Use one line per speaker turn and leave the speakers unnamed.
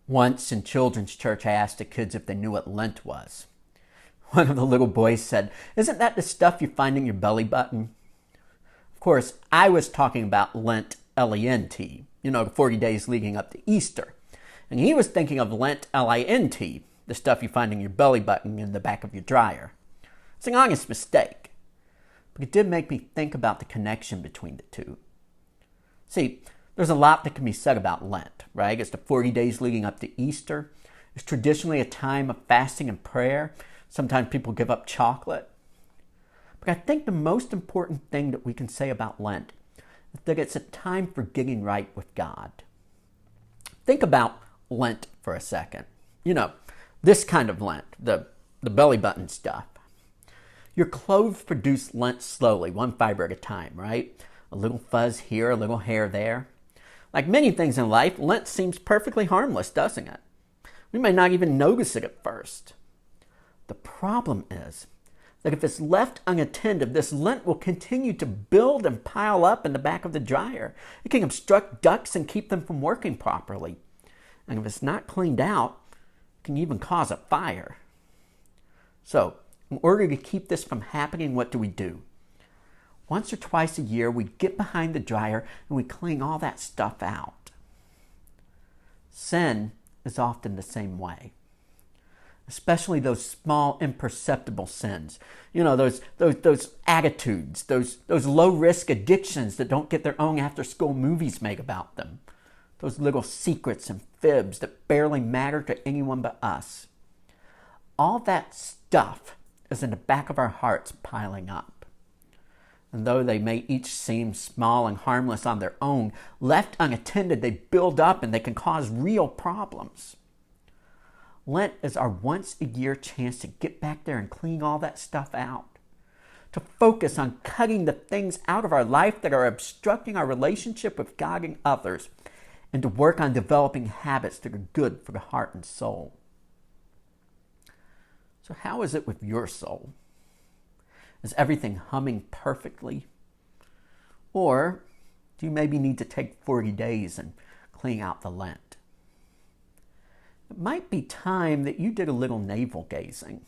Once in children's church, I asked the kids if they knew what Lent was. One of the little boys said, "Isn't that the stuff you find in your belly button?" Of course, I was talking about Lent, L-E-N-T, the 40 days leading up to Easter. And he was thinking of Lent, L-I-N-T, the stuff you find in your belly button in the back of your dryer. It's an honest mistake, but it did make me think about the connection between the two. See, there's a lot that can be said about Lent, right? It's the 40 days leading up to Easter. It's traditionally a time of fasting and prayer. Sometimes people give up chocolate. But I think the most important thing that we can say about Lent is that it's a time for getting right with God. Think about Lent for a second. This kind of Lent, the belly button stuff. Your clothes produce Lent slowly, one fiber at a time, right? A little fuzz here, a little hair there. Like many things in life, Lent seems perfectly harmless, doesn't it? We may not even notice it at first. The problem is that if it's left unattended, this Lent will continue to build and pile up in the back of the dryer. It can obstruct ducts and keep them from working properly. And if it's not cleaned out, it can even cause a fire. So, in order to keep this from happening, what do? Once or twice a year, we get behind the dryer and we clean all that stuff out. Sin is often the same way. Especially those small, imperceptible sins. Those attitudes, those low-risk addictions that don't get their own after-school movies made about them. Those little secrets and fibs that barely matter to anyone but us. All that stuff is in the back of our hearts piling up. And though they may each seem small and harmless on their own, left unattended, they build up and they can cause real problems. Lent is our once-a-year chance to get back there and clean all that stuff out. To focus on cutting the things out of our life that are obstructing our relationship with God and others, and to work on developing habits that are good for the heart and soul. So how is it with your soul? Is everything humming perfectly? Or do you maybe need to take 40 days and clean out the Lent? It might be time that you did a little navel gazing.